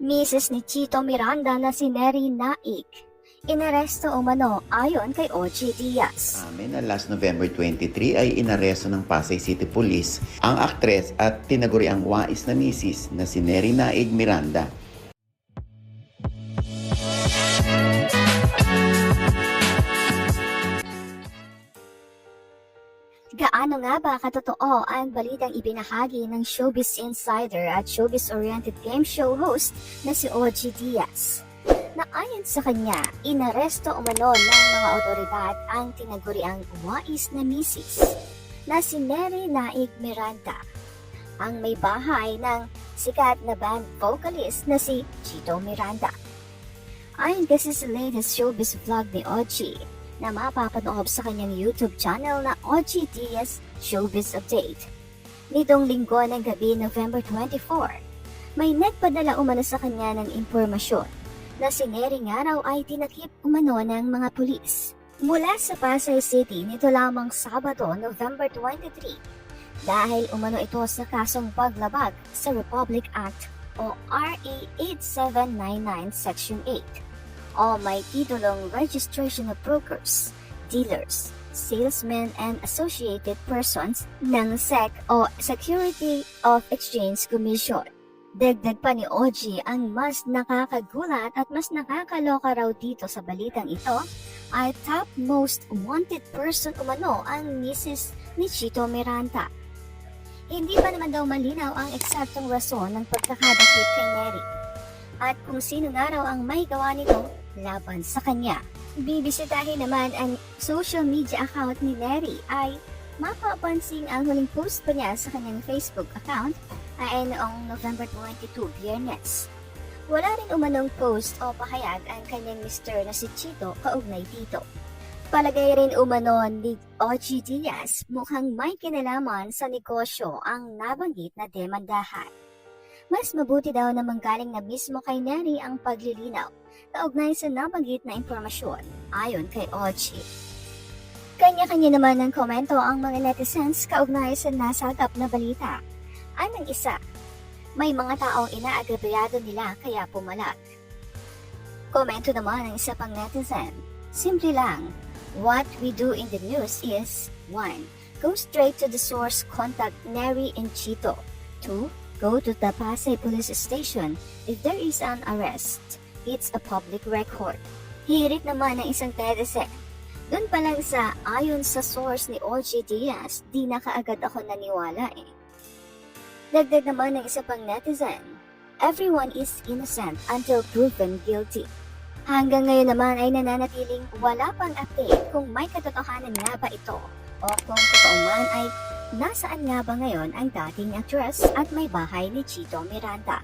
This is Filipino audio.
Misis ni Chito Miranda na si Neri Naik, inaresto umano ayon kay Ogie Diaz. Amin na last November 23 ay inaresto ng Pasay City Police ang aktres at tinaguriang wais na misis na si Neri Naig Miranda. Gaano nga ba katotoo ang balitang ibinahagi ng Showbiz Insider at Showbiz-oriented game show host na si Ogie Diaz? Na ayon sa kanya, inaresto umano ng mga otoridad ang tinaguriang wais na misis na si Neri Naig Miranda, ang may bahay ng sikat na band vocalist na si Chito Miranda. Ayon kasi sa latest showbiz vlog ni Ogie, na mapapanood sa kanyang YouTube channel na Ogie Diaz Showbiz Update. Nitong linggo ng gabi, November 24, may nagpadala umano sa kanya ng impormasyon na si Neri nga raw ay tinakip umano ng mga pulis mula sa Pasay City nito lamang Sabado, November 23, dahil umano ito sa kasong paglabag sa Republic Act o RA 8799 Section 8 o may titulong Registration of Brokers, Dealers, Salesmen and Associated Persons ng SEC o Security of Exchange Commission. Dagdag pa ni Ogie, ang mas nakakagulat at mas nakakaloka raw dito sa balitang ito ay top most wanted person umano ang misis ni Chito Miranda. Hindi pa naman daw malinaw ang eksaktong rason ng pagkakadakip kay Neri at kung sino nga raw ang may gawa nito laban sa kanya. Bibisitahin naman ang social media account ni Neri ay mapapansing ang huling post pa niya sa kanyang Facebook account ay noong November 22, Biyernes. Wala rin umanong post o pahayag ang kanyang mister na si Chito kaugnay dito. Palagay rin umano ni Ogie Diaz mukhang may kinalaman sa negosyo ang nabanggit na demandahan. Mas mabuti daw na manggaling na mismo kay Neri ang paglilinaw kaugnay sa nabanggit na impormasyon ayon kay Ogie. Kanya-kanya naman ng komento ang mga netizens kaugnay sa nasagap na balita. Anong isa, may mga taong inaagabyado nila kaya pumalag. Komento naman ng isa pang netizen, simple lang, what we do in the news is 1. Go straight to the source, contact Neri and Chito. 2. Go to the Pasay Police Station if there is an arrest. It's a public record. Hirit naman ng isang netizen. Doon pa lang sa ayon sa source ni Ogie Diaz, di na kaagad ako naniwala eh. Dagdag naman ng isa pang netizen, everyone is innocent until proven guilty. Hanggang ngayon naman ay nananatiling wala pang update kung may katotohanan nga ba ito o kung totoo man ay nasaan nga ba ngayon ang dating actress at may bahay ni Chito Miranda.